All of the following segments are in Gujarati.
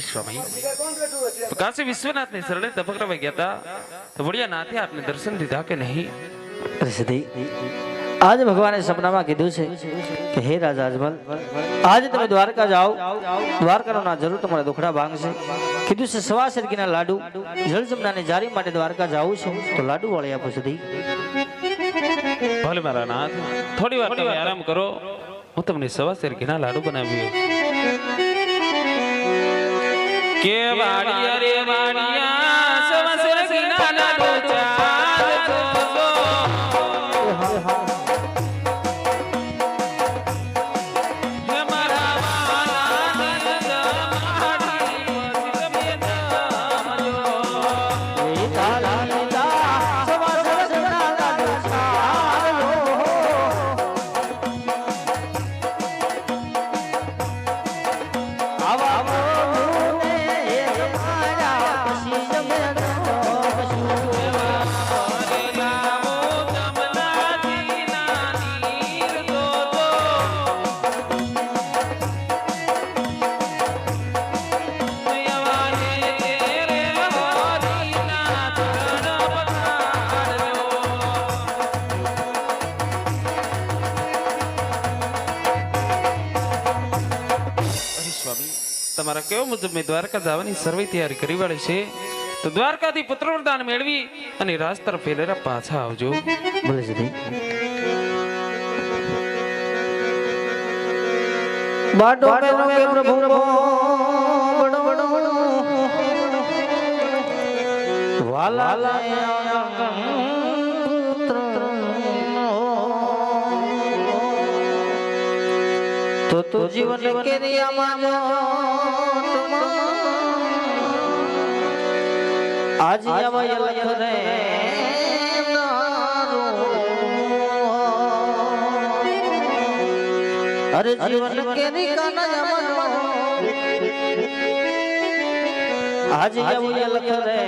સ્વામી કાશી વિશ્વનાથ ની શરણે તપકરવા ગયા હતા તો વડિયા નાથે આપને દર્શન દીધા કે નહીં? સીધી आज भगवान ने सपना में कीधु छे कि हे राजा अजमल आज તમે દ્વારકા જાઓ દ્વારકાનો ના જરૂર તમારા દુખડા ભાંગશે કીધું છે સવા સરગીના લાડુ જળ જમનાની જારી માટે દ્વારકા જાવું છે તો લાડુ વાળી આપો સુધી ભલે મારા નાથ થોડી વાર તમે આરામ કરો હું તમને સવા સરગીના લાડુ બનાવ્યો કે વાડિયા રે વાડિયા સવા સરગીના લાડુ ચાલતો તમારા કેવો મુજબ મેં દ્વારકા જવાની સર્વે તૈયારી કરી વાળી છે તો દ્વારકાથી પુત્ર વરદાન મેળવી અને રાજ તરફ ફેલેરા પાછા આવજો. બોલે સીધી બાટો પેનો કે પ્રભુ બડો બડો વાલા तो जीवन के नियम आज अवय लख रे अरे जीवन के नियम आज अवय लख रे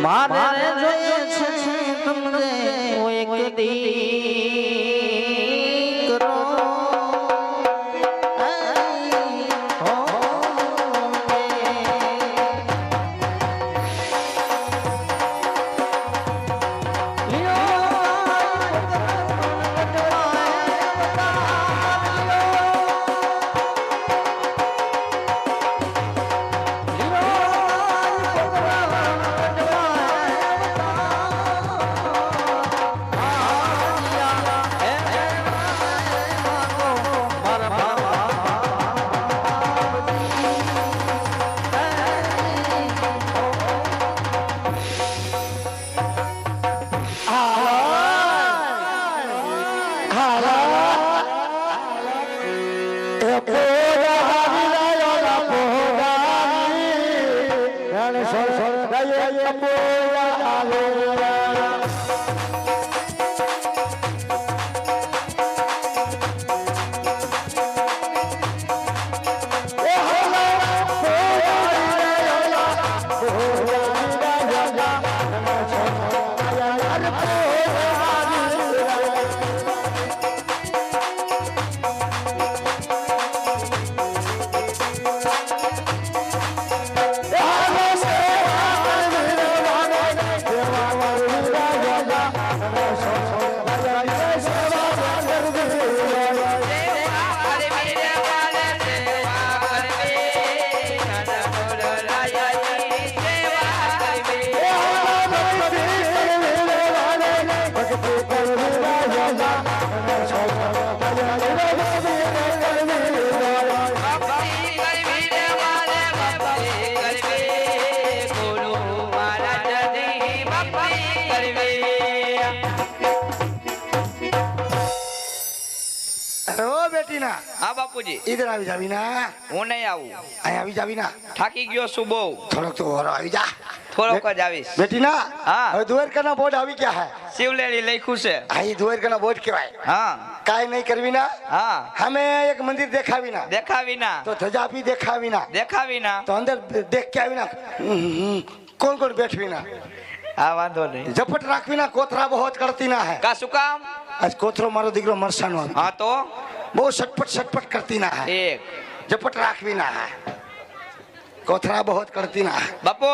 मारे જોઈએ છે તમને ઓ એક દીકરો हाँ बापूजी इधर આવી જાવી ના હું નહીં આવું અહીં આવી જાવી ના થાકી ગયો છું બહુ થોડોક તો ઓર આવી જા થોડોક જ આવીશ બેટી ના હા હવે દ્વારકાના બોર્ડ આવી ગયા હે શિવલેરી લખ્યું છે આ ઈ દ્વારકાના બોર્ડ કહેવાય હા કાઈ નહીં કરવી ના હા હમે એક મંદિર દેખાવી ના તો ધજા ભી દેખાવી ના તો અંદર દેખ કે આવી ના કોણ કોણ બેઠવી ના હા વાંધો નહીં ઝપટ રાખવી ના કોથરા બહુ જ કરતી ના હે કા શું કામ આજ કોથરો મારો દીકરો મરસાનો આવ્યો. હા તો બહુ સટપટ કરતી ના હે એક ઝપટ રાખવી ના હે કોથરા બહુ જ કરતી ના હે બાપુ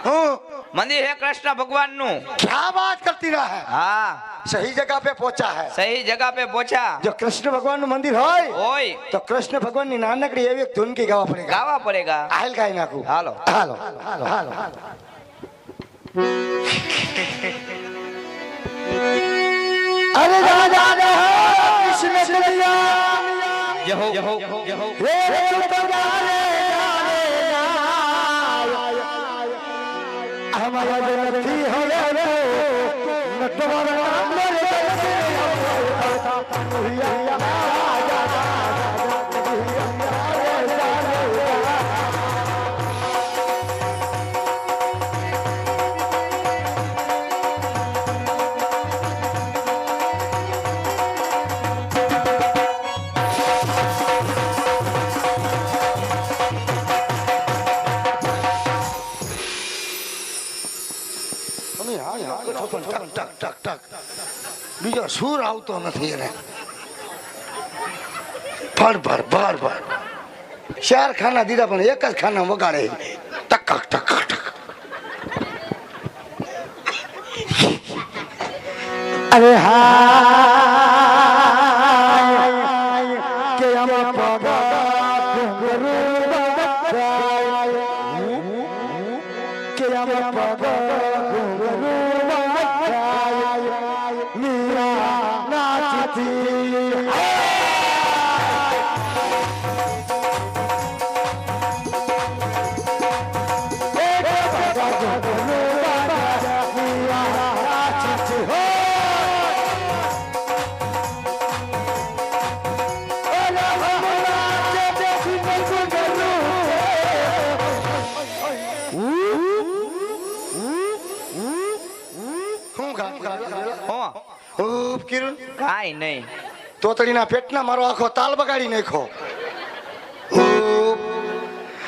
હું મંદિર હે કૃષ્ણ ભગવાન નું क्या बात करती ना है હા सही जगह पे पहुंचा है સહી જગા પે પહોંચા जो कृष्ण भगवान નું મંદિર હોય ઓય तो कृष्ण भगवान ની નાનકડી એવી એક ધૂન કી ગાવા પડેगा ગાવા પડેગા આહેલ ગાઈ નાખું હાલો હાલો હાલો अरे राजा ने कृष्ण कन्हैया યહો યહો યહો रे तो गाने हमारा जनती हो रे नटवर नाम ले બીજો સુર આવતો નથી એને ભર ચાર ખાના દીધા પણ એક જ ખાના વગાડે ટક ટક ટક અરે હા કે આમાં પગા કે આમાં પગા કાઈ નહીં તોતડીના પેટના મારો આખો તાલ બગાડી નાખ્યો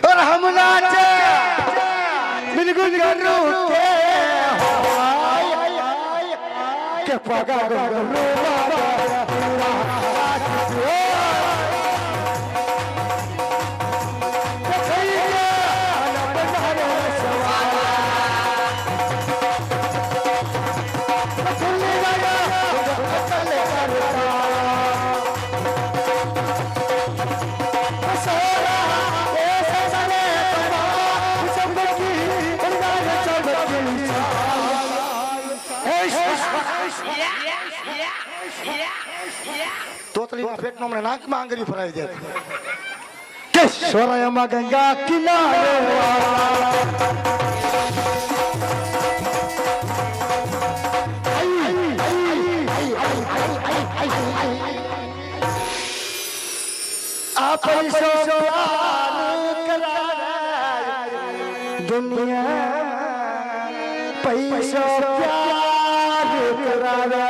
और हम नाचे बिल्कुल गरू के पगा गरू તોતડીના પેટનો મને નાકમાં આંગળી ફરાવી દે કે સોરાયામાં ગંગા કિનારે આ પૈસો દુનિયા પૈસો પ્યાર કરાવે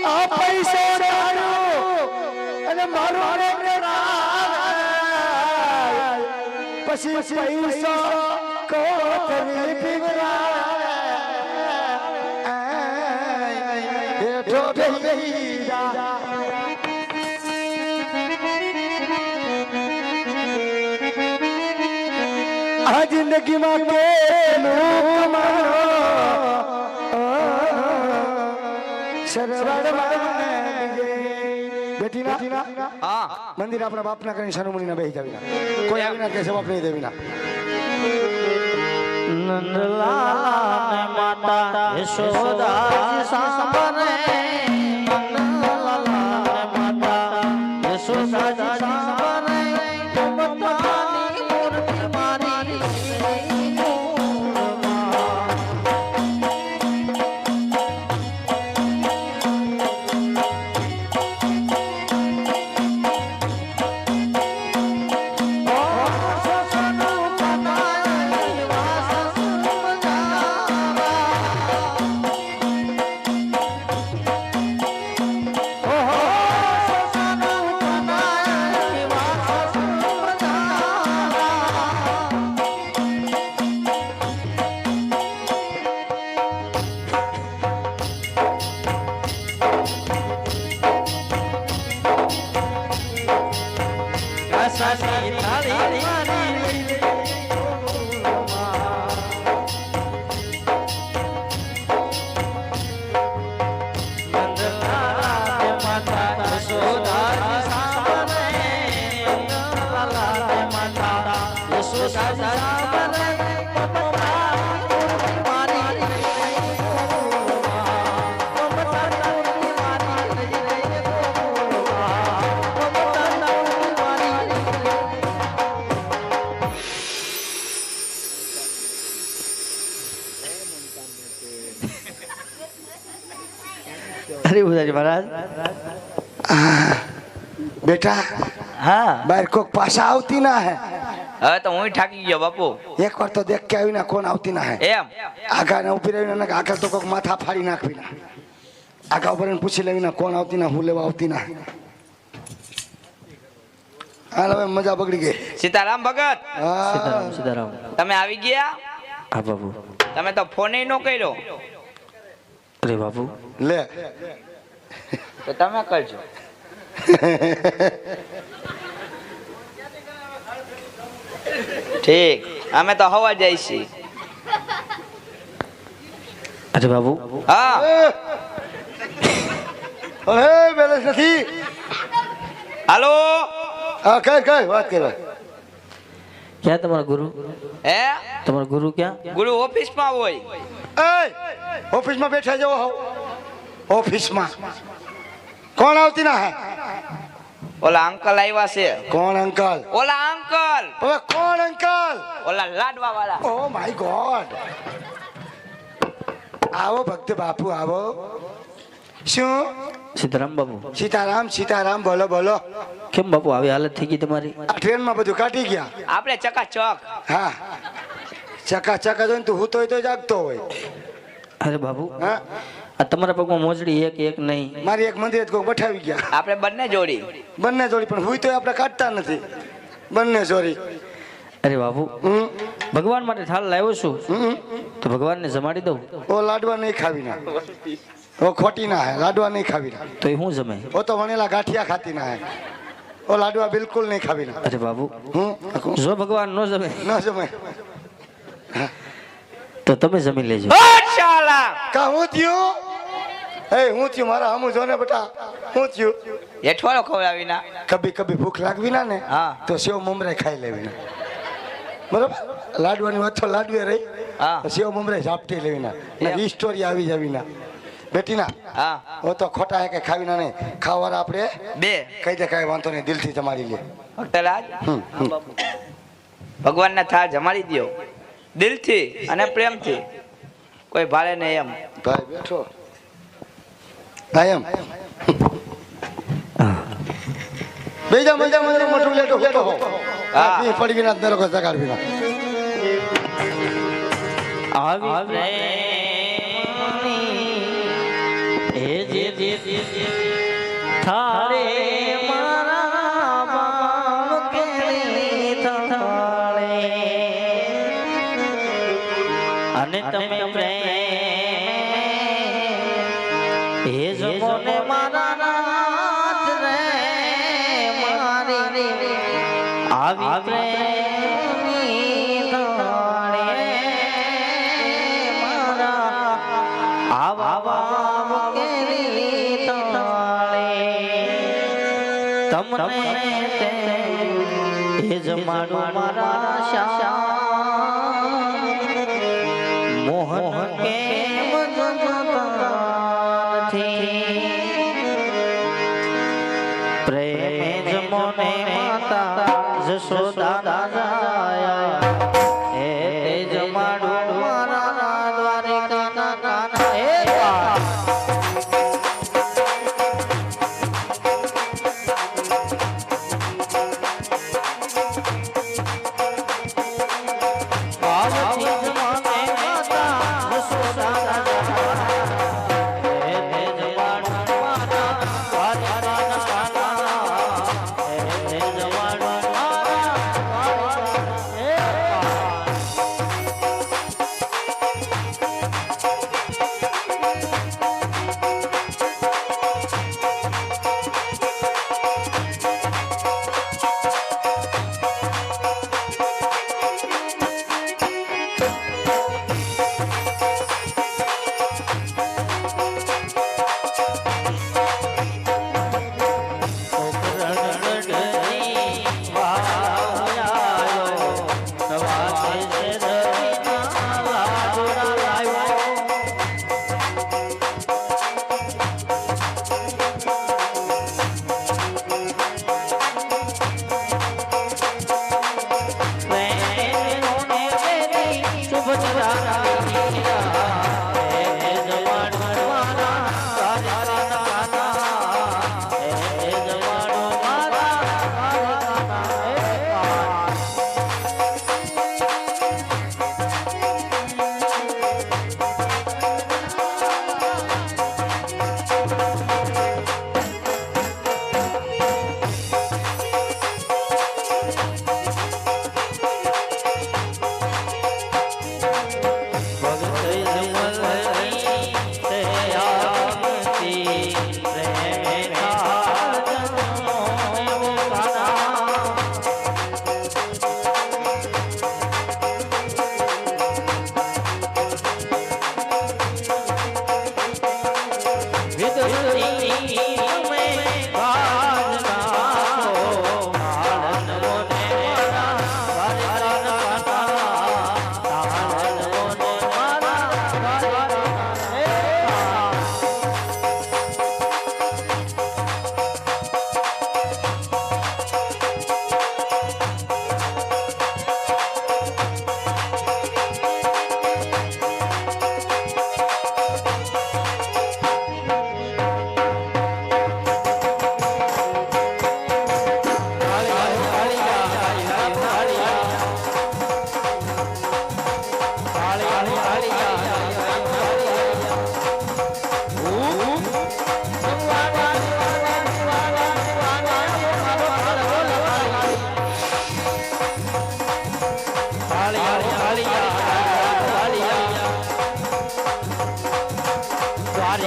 આ પૈસો અને મારું પછી પૈસો કોથરી પીવરા આ જિંદગીમાં કેલું બેઠીના હા મંદિર આપણા બાપના કરીને સનુમણીના બેહી જાવીના કોઈ આવીના કે જવાબ નહીં દેવીના નંદલાલ માતા યશોદાજી સાંભળે નંદલાલ માતા યશોદાજી સાંભળે મમતાની મૂર્તિ મારી યશોદાની થાળી મારી લઈ લે નંદલાલ માતા યશોદાની સાંભળે નંદલાલ માતા યશોદાની સાંભળે अरे उदारी महाराज બેટા हाँ બહાર કોક પાછા આવતી ના હે હવે તો હું થાકી ગયો બાપુ એક વાર તો દેખ કે આવીને કોણ આવતી ના હે એમ આગા ને ઉભી રહીને આગળ તો કોક માથા ફાડી નાખવી ના આગા ઉપર પૂછી લેવી કોણ આવતી ના હું લેવા આવતી ના હાલ હવે મજા બગડી ગઈ સીતારામ ભગત હા सीताराम सीताराम તમે આવી ગયા हाँ बाबू તમે તો ફોન નો કર્યો अरे बाबू લે તો તમે કરજો ઠીક અમે તો હવા જાય છીએ अरे बाबू હા અરે બેલેન્સ નથી હાલો હા કઈ વાત કર क्या तुम्हारा गुरु હે तुम्हारा गुरु क्या ગુરુ ઓફિસ માં હોય એ ઓફિસમાં બેઠા જવો હો ઓફિસમાં કોણ આવતી ના હે ઓલા અંકલ આવ્યા છે કોણ અંકલ ઓલા અંકલ હવે કોણ અંકલ ઓલા લાડવા વાળા ઓ માય ગોડ આવો ભક્ત બાપુ આવો શું सीताराम बाबू સીતારામ સીતારામ બોલો બોલો કેમ બાપુ આવી હાલત થઈ ગઈ તમારી આ ટ્રેનમાં બધું કાઢી ગયા આપણે ચકાચક હા ચકા જોઈને તું હૂતો હોય તો જાગતો હોય અરે બાબુ હા આ તમારા પગમાં મોજડી એક એક નહીં મારી એક મંદિર કોઈ બઠાવી ગયા આપણે બંને જોડી બંને જોડી પણ હુઈ તો આપણે કાઢતા નથી બંને જોડી અરે બાબુ ભગવાન માટે થાળ લાવ્યો છું તો ભગવાનને જમાડી દઉં ઓ લાડવા નહીં ખાવી ના ઓ ખોટી ના હે લાડવા નહીં ખાવી ના તો એ શું જમે ઓ તો વણેલા ગાંઠિયા ખાતી ના હે ઓ લાડવા બિલકુલ નહીં ખાવી ના અરે બાબુ હું જો ભગવાન ન જમે ન જમે તો તમે જમી લેજો શાલા કા હું થયું હું થયું મારા હમું જો ને બેટા હું થયું હેઠવાળો ખવડાવી ના કભી કભી ભૂખ લાગવી ના ને હા. તો સેવ મમરાઈ ખાઈ લેવી ના બરોબર લાડવાની વાત તો લાડવે રહી હા. સેવ મમરાઈ ઝાપટી લેવી ના ઈ સ્ટોરી આવી જાવી ના બેટી ના હા ઓ તો ખોટા હે કે ખાવી ના નહીં ખાવાના આપણે બે કઈ દે કાંઈ વાંધો નહીં દિલથી જમાડી લે ભક્તરાજ ભગવાનના થાળ જમાડી દ્યો દિલથી અને પ્રેમથી કોઈ ભાડે નહીં એમ ભાઈ બેઠો હા એમ બેજા મજા મજા મોટું લેટો બેઠો હો હા. પી પડી વિના દરો કો જગાડ વિના આવી પ્રેમની એ જે થાળે મારા બાપ કેરી થાળે અને તમે પ્રેમ એ જમો ને મારા નાથ રે મારી આવી પ્રેમની થાળે મારા આવા કેરી થાળે તમને એ જમાડું મારા શ્યામ મોહન કેમ જતા નથી પ્રેમ જમોને માતા જશોદા રાયા એ જમાડું મારા દ્વારિકા કાના હે એ આ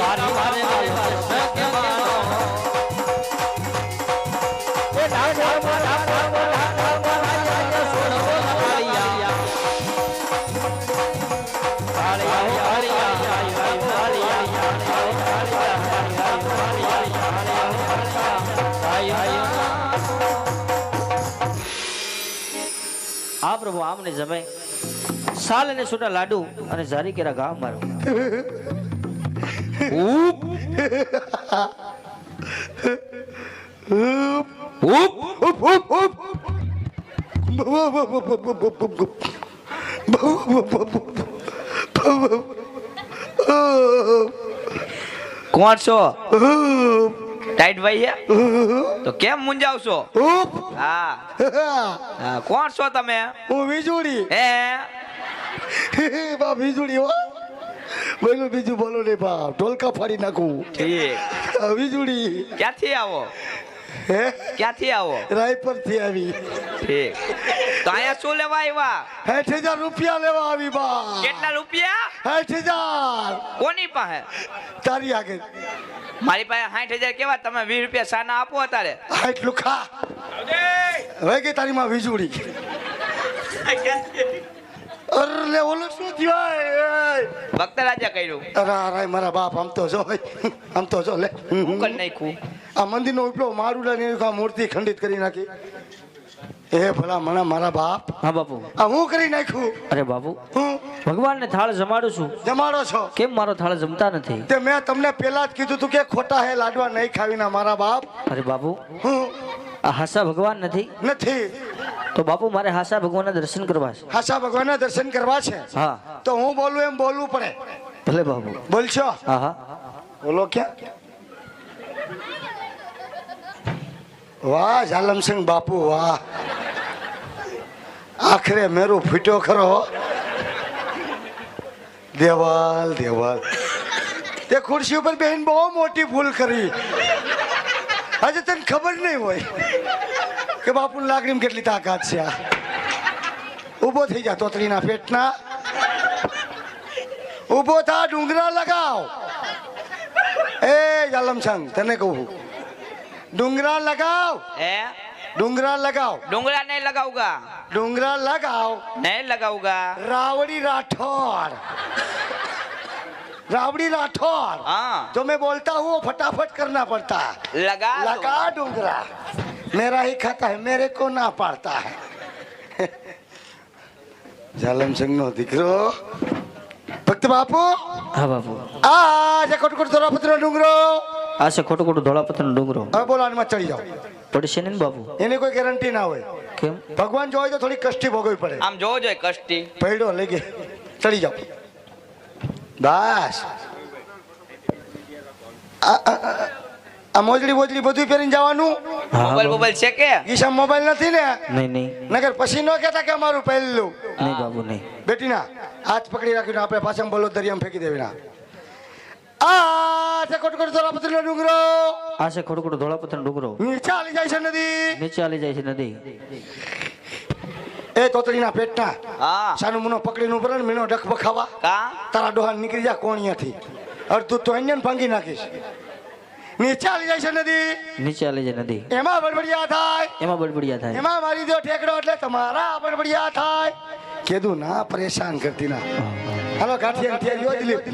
પ્રભુ આમને જમે સાલ અને છૂટા લાડુ અને જારી કેરા ગામ મારો કોણ છો ટાઈટ ભાઈ હે તો કેમ મુંજાવ છો હા હા કોણ છો તમે હું વીજળી હે બા વીજળી હો બોલો બીજું બોલો ને બા ઢોલકા ફાડી નાખું ઠીક વીજળી ક્યાંથી આવો હે ક્યાંથી આવો રાયપર થી આવી ઠીક તો અહીંયા શું લેવા આવ્યા 60,000 રૂપિયા લેવા આવી બા કેટલા રૂપિયા 60,000 કોની પાસે તારી આગળ મારી પાસે 60,000 કેવા તમે 20 રૂપિયા સાના આપો અત્યારે આટલું ખા હવે કે તારી માં વીજળી અરે ઓલો શું થયું ભક્ત રાજા કર્યું અરે અરે મારા બાપ આમ તો જો આમ તો જો લે હું કરી નાખ્યું આ મંદિરનો ઉપલો મારુડા ની મૂર્તિ ખંડિત કરી નાખી એ ભલા મણા મારા બાપ હા બાપુ આ હું કરી નાખ્યું અરે બાપુ હું ભગવાનને થાળ જમાડું છું જમાડો છો કેમ મારો થાળ જમતા નથી તે મેં તમને પેલા જ કીધું તું કે ખોટા હે લાડવા નહીં ખાવીના મારા બાપ અરે બાપુ હું આ હાસા ભગવાન નથી નથી તો બાપુ મારે હાસા ભગવાનના દર્શન કરવા છે હાસા ભગવાનના દર્શન કરવા છે હા તો હું બોલું એમ બોલવું પડે ભલે બાપુ બોલશો હા હા બોલો ક્યાં વાહ ઝાલમસિંહ બાપુ વાહ આખરે મેરું ફૂટ્યો ખરો દેવાલ દેવાલ તે ખુરશી ઉપર બેન બહુ મોટી ભૂલ કરી આજે તને ખબર નહીં હોય કે બાપુની લાકડીમાં કેટલી તાકાત છે આ ઊભો થઈ જા તોતરીના પેટના ઊભો થા ડુંગરા લગાવ એ ઝાલમસિંહ તને કહું ડુંગરા લગાવ હે ડુંગરા લગાવ ડુંગરા નહીં लगाऊंगा डूंगरा लगाओ नहीं लगाऊंगा रावड़ी राठौर रावड़ी राठौर हाँ जो मैं बोलता हूँ वो फटाफट करना पड़ता है लगा दो। लगा डूंगरा मेरा ही खाता है मेरे को ना पाड़ता है झालम सिंह नो દીકરો ભક્ત બાપુ હા બાપુ આ જે કોટકોટ ધોરાપુત્રનો ડુંગરો આ છે ખોટું ખોટું ધોળાપથરનો ડુંગરો હવે બોલો આમાં ચડી જાઓ પડશે ને બાપુ એની કોઈ ગેરંટી ના હોય કેમ ભગવાન જોવે તો થોડી કષ્ટી ભોગવવી પડે આમ જોવો જોઈએ કષ્ટી પૈડો લઈ ગઈ ચડી જાઓ બસ આ મોજડી બોજડી બધું પહેરીને જવાનું હા મોબાઈલ બાપુ. મોબાઈલ છે કે ગીસા મોબાઈલ નથી ને નહીં નહીં નગર પછી ન કહેતા કે અમારું પહેલું નહીં બાપુ નહીં બેટી ના હાથ પકડી રાખીને આપણે પાછા બોલો દરિયામાં ફેંકી દેવી ના આ છે કોટકોટ ધોરાપુત્રનો ડુંગરો આ છે ખોટું ખોટું ધોળાપથરનો ડુંગરો નીચે હાલી જાય છે નદી નીચે હાલી જાય છે નદી એ તોતડીના પેટના હા સાનું મુનો પકડીને ઉપર મીનો ડખ બખાવા કા તારા ડોહા નીકળી જા કોણિયાથી અડધું તો અહીંયા ભાંગી નાખીશ નીચે હાલી જાય છે નદી નીચે હાલી જાય નદી એમાં બડબડિયા થાય એમાં બડબડિયા થાય એમાં મારી દો ઠેકડો એટલે તમારા બડબડિયા થાય કીધું ના પરેશાન કરતી ના હાલો ગાંઠિયા થયા દિલીપ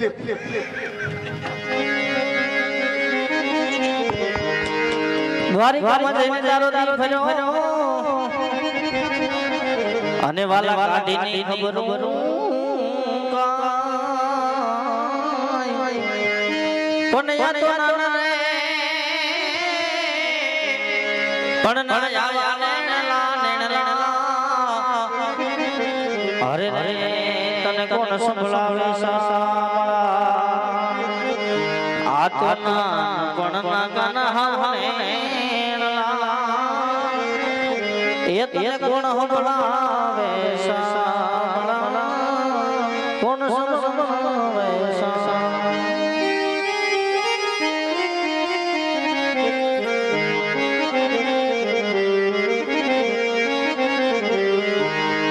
દ્વારિકામાં જઈને તારો દી ફર્યો અને વાલા કાઢીની ખબર પણ યા તો નાના રે પણ ના આવા નેણલા અરે રે તને કોણ સંભળાવે આ તો ના પણ ના ગાના હાને એ તને કોણ સંભળાવે કોણ સંભળાવે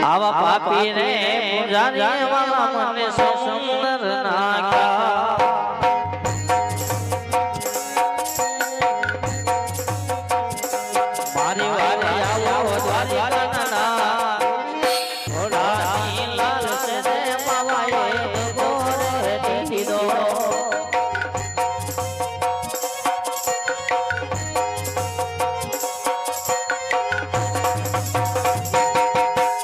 આવા પાપી રે પૂજારી વાલા મને સુંદર નાખ્યા